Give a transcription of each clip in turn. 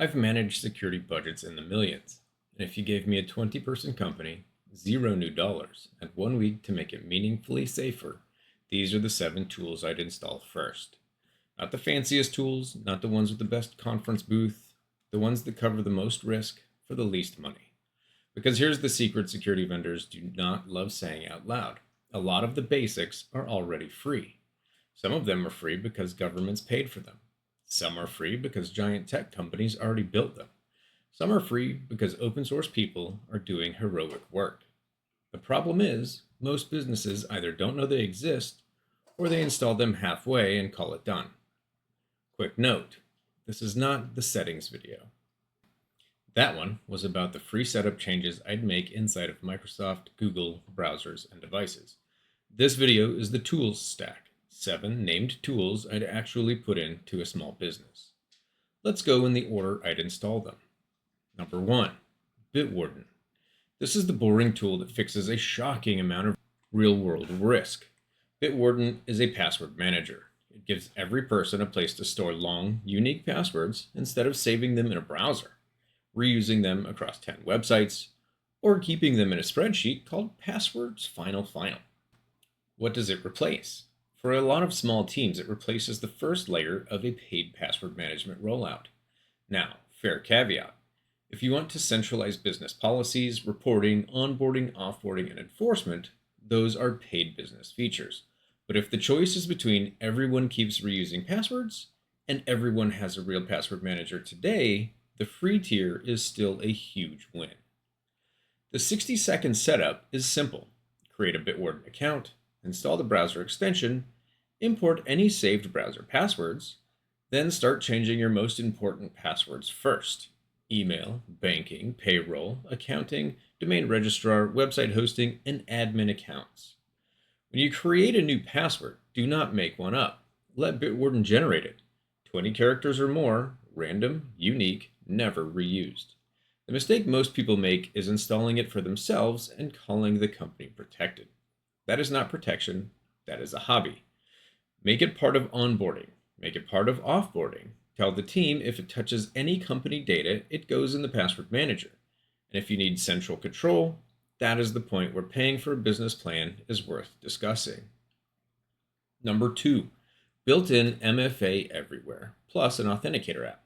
I've managed security budgets in the millions, and if you gave me a 20-person company, zero new dollars, and 1 week to make it meaningfully safer, these are the 7 tools I'd install first. Not the fanciest tools, not the ones with the best conference booth, the ones that cover the most risk for the least money. Because here's the secret security vendors do not love saying out loud. A lot of the basics are already free. Some of them are free because governments paid for them. Some are free because giant tech companies already built them. Some are free because open source people are doing heroic work. The problem is, most businesses either don't know they exist or they install them halfway and call it done. Quick note, this is not the settings video. That one was about the free setup changes I'd make inside of Microsoft, Google, browsers, and devices. This video is the tools stack, 7 named tools I'd actually put into a small business. Let's go in the order I'd install them. Number 1, Bitwarden. This is the boring tool that fixes a shocking amount of real-world risk. Bitwarden is a password manager. It gives every person a place to store long, unique passwords instead of saving them in a browser, reusing them across 10 websites, or keeping them in a spreadsheet called Passwords Final. What does it replace? For a lot of small teams, it replaces the first layer of a paid password management rollout. Now, fair caveat. If you want to centralize business policies, reporting, onboarding, offboarding, and enforcement, those are paid business features. But if the choice is between everyone keeps reusing passwords and everyone has a real password manager today, the free tier is still a huge win. The 60-second setup is simple. Create a Bitwarden account, install the browser extension, import any saved browser passwords, then start changing your most important passwords first. Email, banking, payroll, accounting, domain registrar, website hosting, and admin accounts. When you create a new password, do not make one up. Let Bitwarden generate it. 20 characters or more, random, unique, never reused. The mistake most people make is installing it for themselves and calling the company protected. That is not protection, that is a hobby. Make it part of onboarding. Make it part of offboarding. Tell the team if it touches any company data, it goes in the password manager. And if you need central control, that is the point where paying for a business plan is worth discussing. Number 2, built-in MFA everywhere, plus an authenticator app.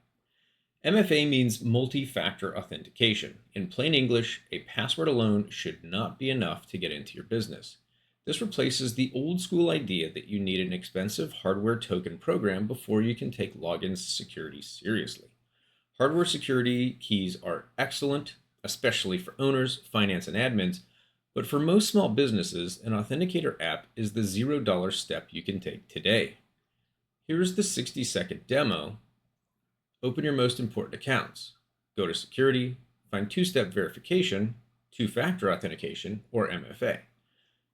MFA means multi-factor authentication. In plain English, a password alone should not be enough to get into your business. This replaces the old school idea that you need an expensive hardware token program before you can take login security seriously. Hardware security keys are excellent, especially for owners, finance, and admins, but for most small businesses, an authenticator app is the $0 step you can take today. Here's the 60-second demo. Open your most important accounts. Go to Security, find two-step verification, two-factor authentication, or MFA.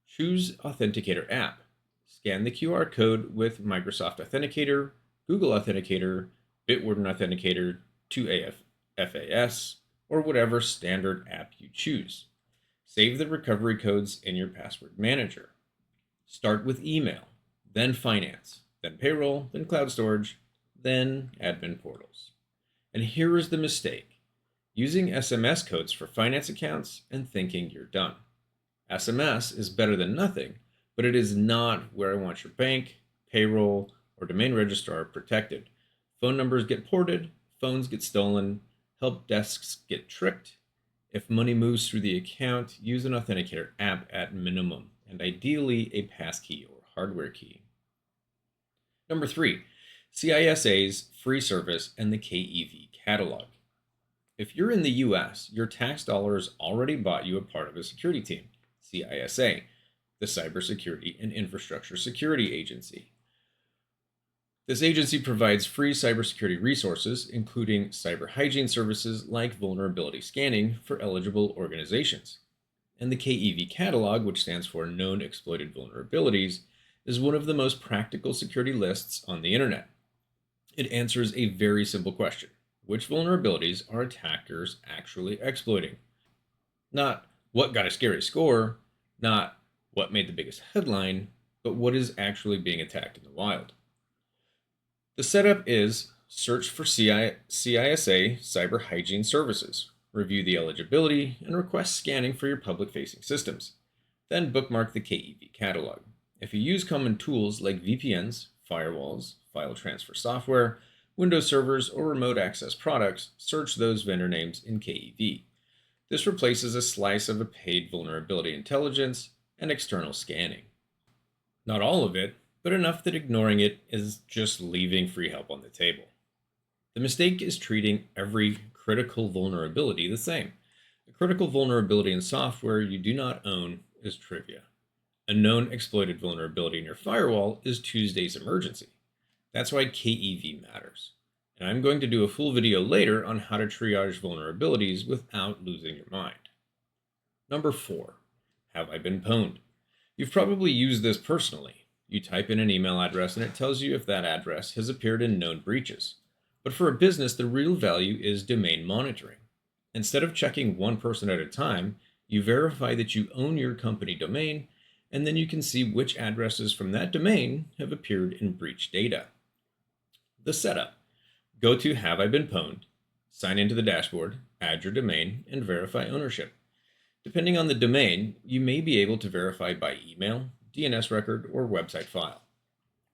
Choose Authenticator app. Scan the QR code with Microsoft Authenticator, Google Authenticator, Bitwarden Authenticator, 2FAS, or whatever standard app you choose. Save the recovery codes in your password manager. Start with email, then finance, then payroll, then cloud storage, then admin portals. And here is the mistake: using SMS codes for finance accounts and thinking you're done. SMS is better than nothing, but it is not where I want your bank, payroll, or domain registrar protected. Phone numbers get ported, phones get stolen, help desks get tricked. If money moves through the account, use an authenticator app at minimum, and ideally a passkey or hardware key. Number 3, CISA's free service and the KEV catalog. If you're in the US, your tax dollars already bought you a part of a security team. CISA, the Cybersecurity and Infrastructure Security Agency. This agency provides free cybersecurity resources, including cyber hygiene services like vulnerability scanning for eligible organizations. And the KEV catalog, which stands for Known Exploited Vulnerabilities, is one of the most practical security lists on the internet. It answers a very simple question: which vulnerabilities are attackers actually exploiting? Not what got a scary score, not what made the biggest headline, but what is actually being attacked in the wild. The setup is search for CISA cyber hygiene services, review the eligibility, and request scanning for your public-facing systems. Then bookmark the KEV catalog. If you use common tools like VPNs, firewalls, file transfer software, Windows servers, or remote access products, search those vendor names in KEV. This replaces a slice of a paid vulnerability intelligence and external scanning. Not all of it, but enough that ignoring it is just leaving free help on the table. The mistake is treating every critical vulnerability the same. A critical vulnerability in software you do not own is trivia. A known exploited vulnerability in your firewall is Tuesday's emergency. That's why KEV matters. And I'm going to do a full video later on how to triage vulnerabilities without losing your mind. Number 4, have I been pwned? You've probably used this personally. You type in an email address and it tells you if that address has appeared in known breaches. But for a business, the real value is domain monitoring. Instead of checking one person at a time, you verify that you own your company domain, and then you can see which addresses from that domain have appeared in breach data. The setup. Go to Have I Been Pwned, sign into the dashboard, add your domain, and verify ownership. Depending on the domain, you may be able to verify by email, DNS record, or website file.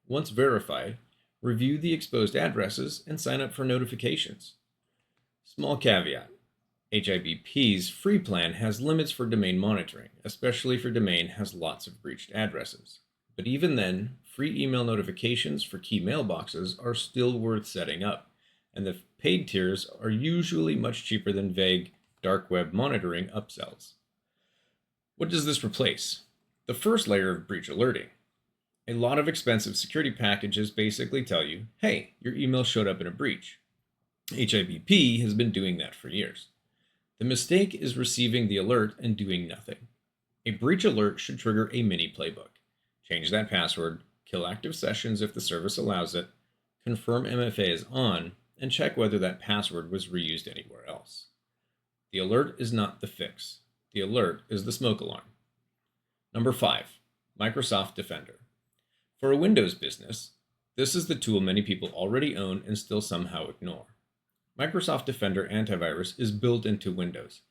Once verified, review the exposed addresses and sign up for notifications. Small caveat. HIBP's free plan has limits for domain monitoring, especially if your domain has lots of breached addresses. But even then, free email notifications for key mailboxes are still worth setting up, and the paid tiers are usually much cheaper than vague dark web monitoring upsells. What does this replace? The first layer of breach alerting. A lot of expensive security packages basically tell you, hey, your email showed up in a breach. HIBP has been doing that for years. The mistake is receiving the alert and doing nothing. A breach alert should trigger a mini playbook. Change that password, kill active sessions if the service allows it, confirm MFA is on, and check whether that password was reused anywhere else. The alert is not the fix. The alert is the smoke alarm. Number 5, Microsoft Defender. For a Windows business, this is the tool many people already own and still somehow ignore. Microsoft Defender antivirus is built into Windows.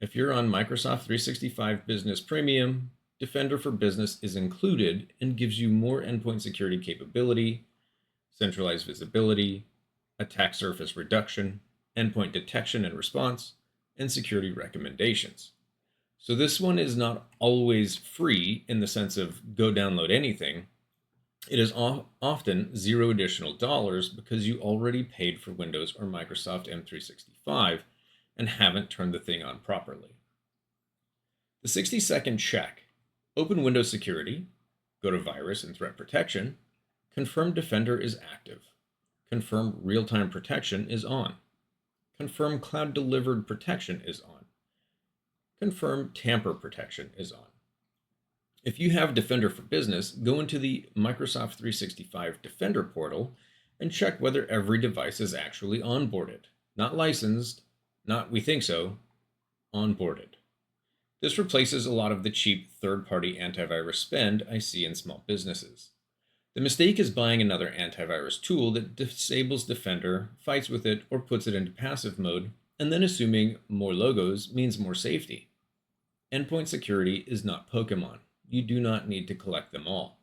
If you're on Microsoft 365 Business Premium, Defender for Business is included and gives you more endpoint security capability, centralized visibility, attack surface reduction, endpoint detection and response, and security recommendations. So this one is not always free in the sense of go download anything. It is often $0 additional because you already paid for Windows or Microsoft M365 and haven't turned the thing on properly. The 60-second check. Open Windows Security, go to Virus and Threat Protection, confirm Defender is active, confirm Real-Time Protection is on, confirm Cloud Delivered Protection is on, confirm Tamper Protection is on. If you have Defender for Business, go into the Microsoft 365 Defender portal and check whether every device is actually onboarded. Not licensed, not we think so, onboarded. This replaces a lot of the cheap third-party antivirus spend I see in small businesses. The mistake is buying another antivirus tool that disables Defender, fights with it, or puts it into passive mode, and then assuming more logos means more safety. Endpoint security is not Pokemon. You do not need to collect them all.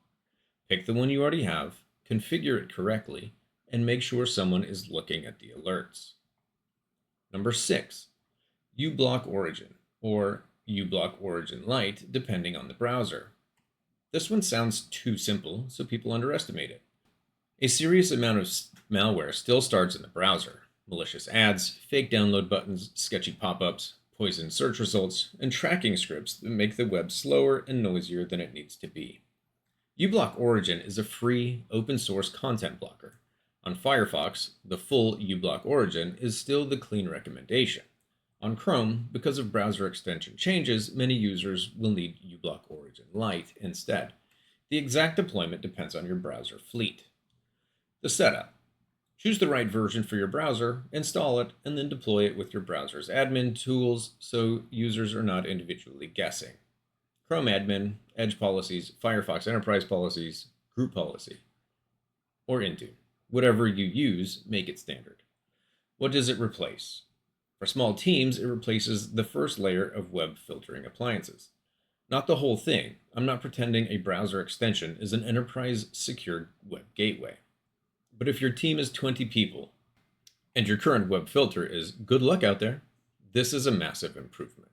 Pick the one you already have, configure it correctly, and make sure someone is looking at the alerts. Number 6, uBlock Origin, or uBlock Origin Lite, depending on the browser. This one sounds too simple, so people underestimate it. A serious amount of malware still starts in the browser. Malicious ads, fake download buttons, sketchy pop-ups, poisoned search results, and tracking scripts that make the web slower and noisier than it needs to be. uBlock Origin is a free, open-source content blocker. On Firefox, the full uBlock Origin is still the clean recommendation. On Chrome, because of browser extension changes, many users will need uBlock Origin Lite instead. The exact deployment depends on your browser fleet. The setup. Choose the right version for your browser, install it, and then deploy it with your browser's admin tools so users are not individually guessing. Chrome admin, Edge policies, Firefox enterprise policies, group policy, or Intune. Whatever you use, make it standard. What does it replace? For small teams, it replaces the first layer of web filtering appliances. Not the whole thing. I'm not pretending a browser extension is an enterprise secured web gateway. But if your team is 20 people and your current web filter is good luck out there, this is a massive improvement.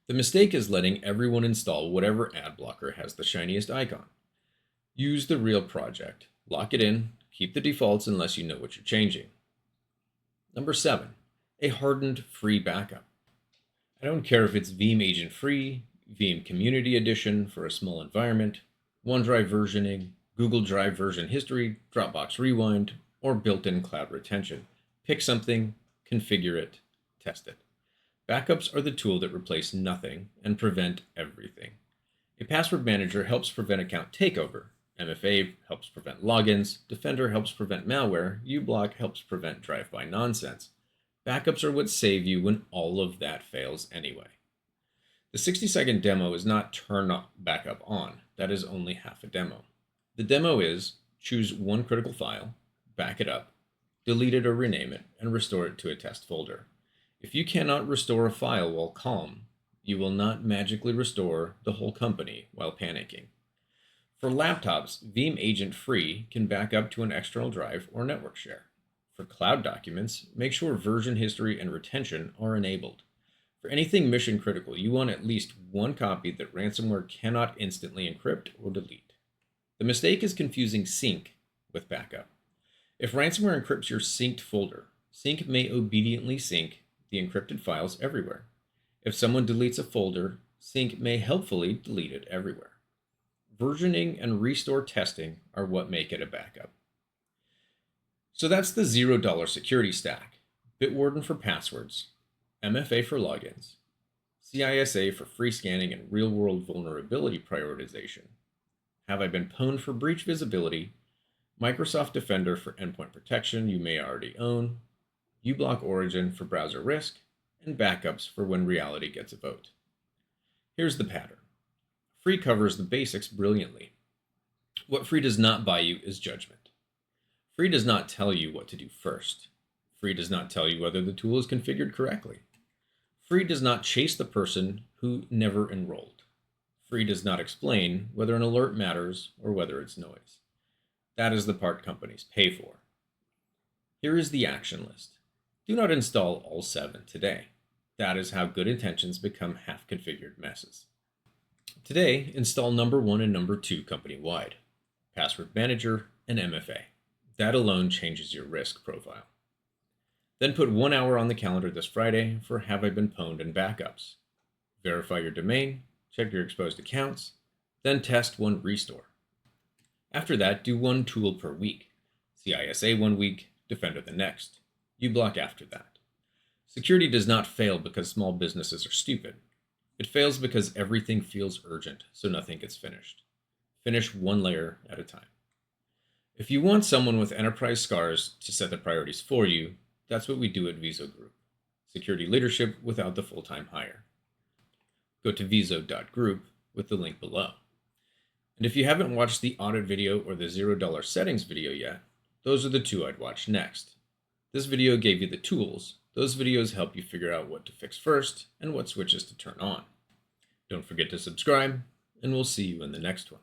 The mistake is letting everyone install whatever ad blocker has the shiniest icon. Use the real project. Lock it in. Keep the defaults unless you know what you're changing. Number 7, a hardened free backup. I don't care if it's Veeam Agent Free, Veeam Community Edition for a small environment, OneDrive versioning, Google Drive version history, Dropbox rewind, or built-in cloud retention. Pick something, configure it, test it. Backups are the tool that replace nothing and prevent everything. A password manager helps prevent account takeover. MFA helps prevent logins. Defender helps prevent malware. uBlock helps prevent drive-by nonsense. Backups are what save you when all of that fails anyway. The 60-second demo is not turn backup on. That is only half a demo. The demo is choose one critical file, back it up, delete it or rename it, and restore it to a test folder. If you cannot restore a file while calm, you will not magically restore the whole company while panicking. For laptops, Veeam Agent Free can back up to an external drive or network share. For cloud documents, make sure version history and retention are enabled. For anything mission critical, you want at least one copy that ransomware cannot instantly encrypt or delete. The mistake is confusing sync with backup. If ransomware encrypts your synced folder, sync may obediently sync the encrypted files everywhere. If someone deletes a folder, sync may helpfully delete it everywhere. Versioning and restore testing are what make it a backup. So that's the $0 security stack. Bitwarden for passwords, MFA for logins, CISA for free scanning and real-world vulnerability prioritization, Have I Been Pwned for breach visibility, Microsoft Defender for endpoint protection you may already own, uBlock Origin for browser risk, and backups for when reality gets a vote. Here's the pattern. Free covers the basics brilliantly. What free does not buy you is judgment. Free does not tell you what to do first. Free does not tell you whether the tool is configured correctly. Free does not chase the person who never enrolled. Free does not explain whether an alert matters or whether it's noise. That is the part companies pay for. Here is the action list. Do not install all 7 today. That is how good intentions become half-configured messes. Today, install number 1 and number 2 company-wide, password manager and MFA. That alone changes your risk profile. Then put 1 hour on the calendar this Friday for Have I Been Pwned and backups. Verify your domain, check your exposed accounts, then test 1 restore. After that, do 1 tool per week. CISA 1 week, Defender the next. uBlock after that. Security does not fail because small businesses are stupid. It fails because everything feels urgent, so nothing gets finished. Finish 1 layer at a time. If you want someone with enterprise scars to set the priorities for you, that's what we do at VISO Group. Security leadership without the full-time hire. Go to viso.group with the link below. And if you haven't watched the audit video or the $0 settings video yet, those are the 2 I'd watch next. This video gave you the tools. Those videos help you figure out what to fix first and what switches to turn on. Don't forget to subscribe, and we'll see you in the next one.